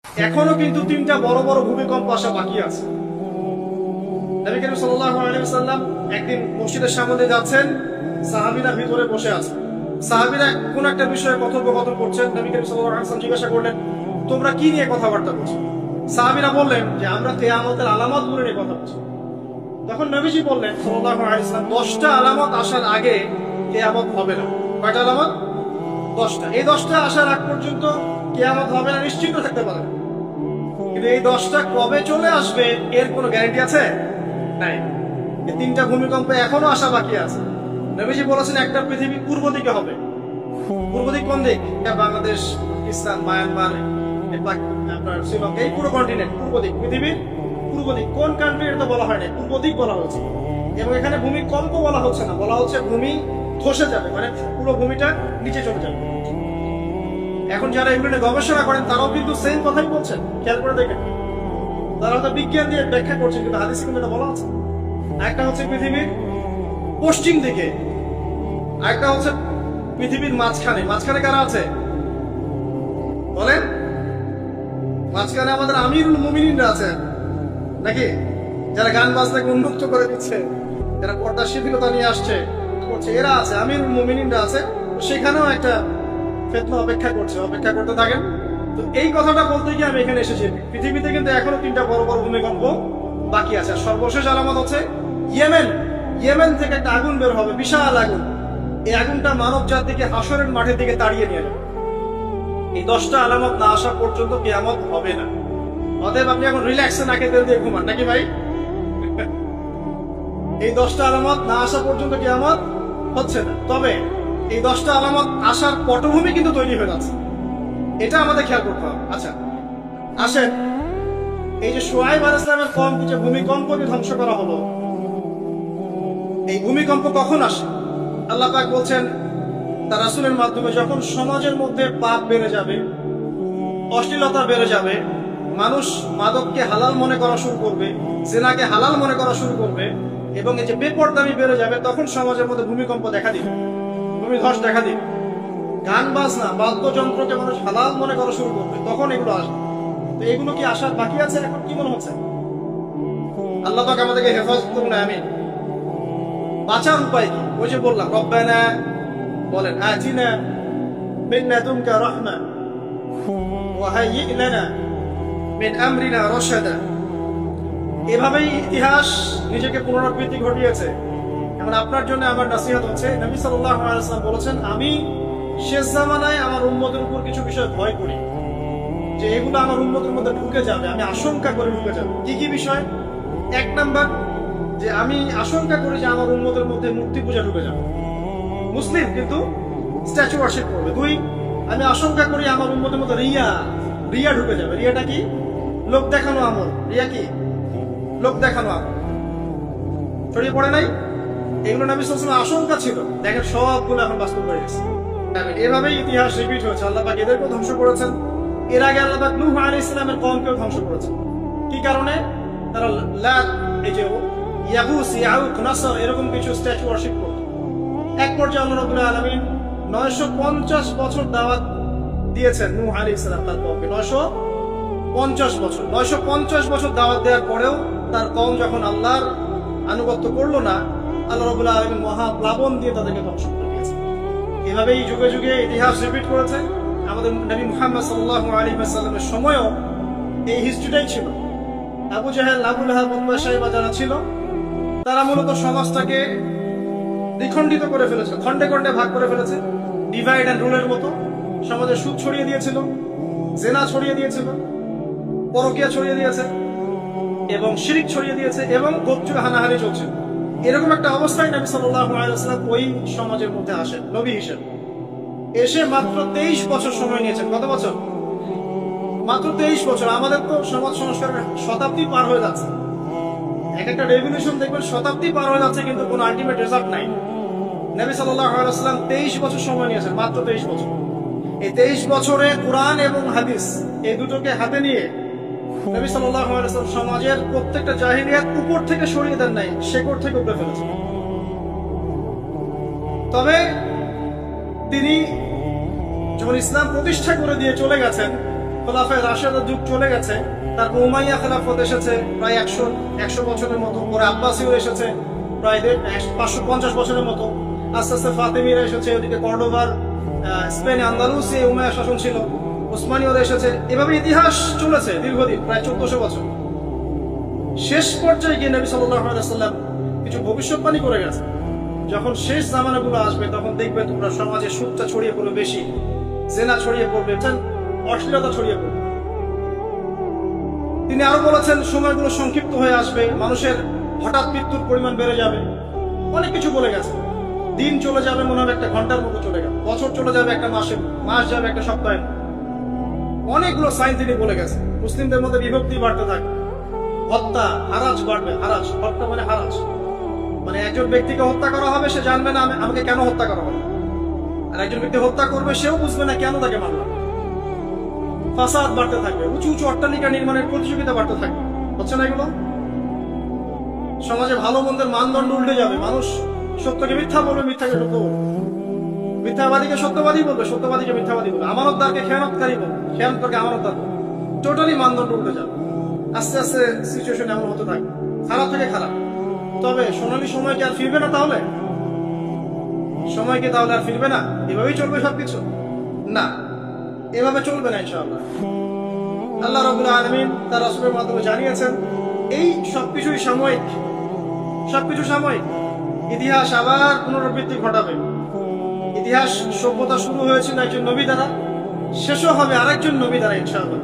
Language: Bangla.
এখনো কিন্তু তিনটা বড় বড় ভূমিকম্প আসা বাকি আছে। নবী করিম সাল্লাল্লাহু আলাইহি ওয়াসাল্লাম একদিন মসজিদের সামনে যাচ্ছেন, সাহাবীরা ভিতরে বসে আছে। সাহাবীরা কোন একটা বিষয়ে কথোপকথন করছেন। নবী করিম সাল্লাল্লাহু আলাইহি ওয়াসাল্লাম জিজ্ঞাসা করলেন, তোমরা কি নিয়ে কথাবার্তা বলছো? সাহাবীরা বললেন যে আমরা কিয়ামতের আলামতগুলো নিয়ে কথা বলছি। তখন নবীজি বললেন সাল্লাল্লাহু আলাইহি ওয়াসাল্লাম, 10টা আলামত আসার আগে কিয়ামত হবে না। কয়টা আলামত? 10টা। এই 10টা আসার আগ পর্যন্ত কিয়ামত হবে না নিশ্চিত থাকতে পারেন, কিন্তু এই 10টা কবে চলে আসবে এর কোনো গ্যারান্টি আছে? নাই। এই তিনটা ভূমিকম্প এখনো আসা বাকি আছে। নবীজি বলেছেন একটা পৃথিবী পূর্ব দিকে হবে। পূর্ব দিক কোন দিক? বাংলাদেশ, পাকিস্তান, মায়ানমার, আপনার শ্রীলঙ্কা, এই পুরো কন্টিনেন্ট পূর্ব দিক, পৃথিবীর পূর্ব দিক। কোন কান্ট্রি এটা বলা হয় না, পূর্ব দিক বলা হচ্ছে। এবং এখানে ভূমিকম্প বলা হচ্ছে না, বলা হচ্ছে ভূমি ধসে যাবে, মানে পুরো ভূমিটা নিচে চলে যাবে। এখন যারা এগুলো নিয়ে গবেষণা করেন তারাও কিন্তু সেম কথাই বলছেন, খেয়াল করে দেখেন। তারা তো বিজ্ঞান দিয়ে ব্যাখ্যা করছেন, কিন্তু হাদিসে কিন্তু এটা বলা আছে। একটা হচ্ছে পৃথিবীর পশ্চিম দিকে, আরেকটা হচ্ছে পৃথিবীর মাঝখানে। মাঝখানে কারা আছে বলেন? মাঝখানে আমাদের আমিরুল মুমিনিনরা আছে নাকি? যারা গান বাজনাকে উন্মুক্ত করে দিচ্ছে, যারা পর্দাশীলতা নিয়ে আসছে করছে, এরা আছে, আমিরুল মুমিনিনরা আছে। সেখানেও একটা ফিতনা অপেক্ষা করছে, অপেক্ষা করতে থাকেন। তো এই কথাটা বলতে গিয়ে আমি এখানে এসেছি। পৃথিবীতে কিন্তু এখনো তিনটা বড় বড় ভূমিকম্প বাকি আছে। সর্বশেষ আলামত হচ্ছে ইয়েমেন। ইয়েমেন থেকে একটা আগুন বের হবে, বিশাল আগুন। এই আগুনটা মানব জাতিকে হাসরের মাঠের দিকে তাড়িয়ে নিয়ে যাবে। এই 10টা আলামত না আসা পর্যন্ত কিয়ামত হবে না। অতএব আপনি এখন রিল্যাক্সে নাকে তেল দিয়ে ঘুমান নাকি ভাই? এই 10টা আলামত না আসা পর্যন্ত কিয়ামত হচ্ছে না। তবে এই 10টা আলামত আসার পটভূমি কিন্তু তৈরি হয়ে যাচ্ছে, এটা আমাদের খেয়াল করতে হবে। আচ্ছা আসেন, এই যে শুআয়ব আলাইহিস সালামের কওমকে যে ভূমিকম্প দিয়ে ধ্বংস করা হলো, এই ভূমিকম্প কখন আসে? আল্লাহ পাক বলছেন তার রাসূলের মাধ্যমে, যখন সমাজের মধ্যে পাপ বেড়ে যাবে, অশ্লীলতা বেড়ে যাবে, মানুষ মাদককে হালাল মনে করা শুরু করবে, জিনাকে হালাল মনে করা শুরু করবে, এবং এই যে বেপরদামি বেড়ে যাবে, তখন সমাজের মধ্যে ভূমিকম্প দেখা দিবে, ভূমিধস দেখা দিবে। গান বাজনা, বাদ্যযন্ত্রকে মানুষ হালাল মনে করা শুরু করবে, তখন এগুলো আসবে। তো এগুলো কি আসার বাকি আছে? এখন কি মনে হচ্ছে? আল্লাহ পাক আমাদেরকে হেফাজত করুন, আমিন। বাঁচার উপায় কি? ওই যে বললাম, রব্বানা বলেন, আতিনা মিন লাদুনকা রাহমা ওয়া হাইয়্ লানা মিন আমরিনা রাশাদা। এভাবেই ইতিহাস নিজেকে পুনরাবৃত্তি ঘটিয়েছে। এখন আপনার জন্য আমার নসিহত হচ্ছে, নবী সাল্লাল্লাহু আলাইহি ওয়াসাল্লাম বলেছেন, আমি শেষ জামানায় আমার উম্মতের উপর কিছু বিষয় ভয় করি, যে এগুলো আমার উম্মতের মধ্যে ঢুকে যাবে, আমি আশঙ্কা করে ঢুকে যাবে। কি কি বিষয়? 1 নাম্বার, যে আমি আশঙ্কা করি যে আমার উম্মতের মধ্যে মূর্তি পূজা ঢুকে যাবে, মুসলিম কিন্তু স্ট্যাচু ওয়ার্শিপ করবে। 2, আমি আশঙ্কা করি আমার উম্মতের মধ্যে রিয়া ঢুকে যাবে। রিয়াটা কি? লোক দেখানো আমল। রিয়া কি? লোক দেখানো আমল। ছড়িয়ে পড়ে নাই? এগুলো নবী সাল্লাল্লাহু আলাইহি ওয়াসাল্লামের আশঙ্কা ছিল। দেখেন সবগুলো এখন বাস্তব হয়ে গেছে। এভাবেই ইতিহাস রিপিট হয়েছে। আল্লাহ পাক এদেরকেও ধ্বংস করেছেন। এর আগে আল্লাহ পাক নূহ আলাইহিস সালামের কওমকেও ধ্বংস করেছেন। কি কারণে? তারা লাত, এই যে ইয়াগুস, ইয়াউক, নাসর, এরকম কিছু স্ট্যাচু ওয়ার্শিপ করত। এক পর্যায়ে আল্লাহ রাব্বুল আলামিন 950 বছর দাওয়াত দিয়েছেন নূহ আলাইহিস সালাম তার কওমকে। 950 বছর দাওয়াত দেওয়ার পরেও তার কওম যখন আল্লাহর আনুগত্য করলো না, আল্লাহ রাব্বুল আলামিন মহা প্লাবন দিয়ে তাদেরকে ধ্বংস করে দিয়েছেন। এভাবেই যুগে যুগে ইতিহাস রিপিট করেছে। আমাদের নবী মুহাম্মদ সাল্লাল্লাহু আলাইহি ওয়াসাল্লামের সময়ও এই হিস্ট্রিটাই ছিল। আবু জাহেল, আবু লাহাব, উতবা, শাইবা যারা ছিল, তারা মূলত সমাজটাকে দ্বিখণ্ডিত করে ফেলেছে, খণ্ডে খণ্ডে ভাগ করে ফেলেছে, ডিভাইড অ্যান্ড রুলের মতো। সমাজে সুদ ছড়িয়ে দিয়েছিল, জেনা ছড়িয়ে দিয়েছিল, পরকিয়া ছড়িয়ে দিয়েছে, এবং শিরিক ছড়িয়ে দিয়েছে, এবং গোত্র হানাহানি চলছিল। এরকম একটা অবস্থায় নবী সাল্লাল্লাহু আলাইহি ওয়াসাল্লাম ওই সমাজের মধ্যে আসেন নবী হিসেবে। এসে মাত্র 23 বছর সময় নিয়েছেন। কত বছর? মাত্র 23 বছর। আমাদের তো সমাজ সংস্কারের শতাব্দী পার হয়ে যাচ্ছে। এক একটা রেভলিউশন দেখবেন শতাব্দী পার হয়ে যাচ্ছে, কিন্তু কোনো আলটিমেট রেজাল্ট নাই। নবী সাল্লাল্লাহু আলাইহি ওয়াসাল্লাম 23 বছর সময় নিয়েছেন, মাত্র 23 বছর। এই 23 বছরে কুরআন এবং হাদিস এই দুটোকে হাতে নিয়ে নবী সাল্লাল্লাহু আলাইহি ওয়াসাল্লাম সমাজের প্রত্যেকটা জাহিলিয়াত উপর থেকে সরিয়ে দেন নাই, শেকড় থেকে উপরে ফেলেছেন। তবে তিনি যখন ইসলাম প্রতিষ্ঠা করে দিয়ে চলে গেছেন, খোলাফায়ে রাশিদার যুগ চলে গেছে, তারপর উমাইয়া খেলাফত এসেছে প্রায় 100 বছরের মতো, পরে আব্বাসীয় এসেছে প্রায় 550 বছরের মতো, আস্তে আস্তে ফাতেমিরা এসেছে, ওদিকে কর্ডোবার স্পেন আন্দালুসি উমাইয়া শাসন ছিল, ওসমানীয়রা এসেছে, এভাবে ইতিহাস চলেছে দীর্ঘদিন, প্রায় 1400 বছর। শেষ পর্যায়ে গিয়ে নবী সাল্লাল্লাহু আলাইহি ওয়াসাল্লাম কিছু ভবিষ্যৎবাণী করে গেছে, যখন শেষ জামানাগুলো আসবে তখন দেখবে তোমরা সমাজে সুদটা ছড়িয়ে পড়বে বেশি, জেনা ছড়িয়ে পড়বে, অশ্লীলতা ছড়িয়ে পড়বে। তিনি আরো বলেছেন সময়গুলো সংক্ষিপ্ত হয়ে আসবে, মানুষের হঠাৎ মৃত্যুর পরিমাণ বেড়ে যাবে, অনেক কিছু বলে গেছে। দিন চলে যাবে মনে হবে একটা ঘন্টার মতো চলে গেল, বছর চলে যাবে একটা মাসে, মাস যাবে একটা সপ্তাহে, অনেকগুলো সাইন তিনি বলে গেছে। মুসলিমদের মধ্যে বিভক্তি বাড়তে থাকে, হত্যা হারাজ বাড়বে, হারাজ হত্যা মানে হারাজ, মানে একজন ব্যক্তিকে হত্যা করা হবে, সে জানবে না আমাকে কেন হত্যা করা হবে, আর একজন ব্যক্তি হত্যা করবে সেও বুঝবে না কেন তাকে মারলাম। ফাসাদ বাড়তে থাকবে, উঁচু উঁচু অট্টালিকা নির্মাণের প্রতিযোগিতা বাড়তে থাকবে, হচ্ছে না এগুলো? সমাজে ভালো মন্দের মানদণ্ড উল্টে যাবে, মানুষ সত্যকে মিথ্যা বলবে, মিথ্যাকে সত্য বলবে, মিথ্যাবাদীকে সত্যবাদী বলবে, সত্যবাদীকে মিথ্যাবাদী বলবে, আমানতদারকে খেয়ানতকারী বলবে, খেয়ানতকারকে আমানতদার বলবে, টোটালি মানদণ্ড উল্টে যাবে। আস্তে আস্তে সিচুয়েশন এমন হতে থাকবে, খারাপ থেকে খারাপ। তবে সোনালী সময় কি আর ফিরবে না? তাহলে সময় কি তাহলে আর ফিরবে না? এভাবেই চলবে সবকিছু? না, এভাবে চলবে না ইনশাআল্লাহ। আল্লাহ রাব্বুল আলামিন তার রাসূলের মাধ্যমে জানিয়েছেন এই সবকিছুই সাময়িক, সবকিছু সাময়িক। ইতিহাস আবার পুনরাবৃত্তি ঘটাবে। ইতিহাস সভ্যতা শুরু হয়েছিল একজন নবী দ্বারা, শেষও হবে আরেকজন নবী দ্বারা ইনশাআল্লাহ।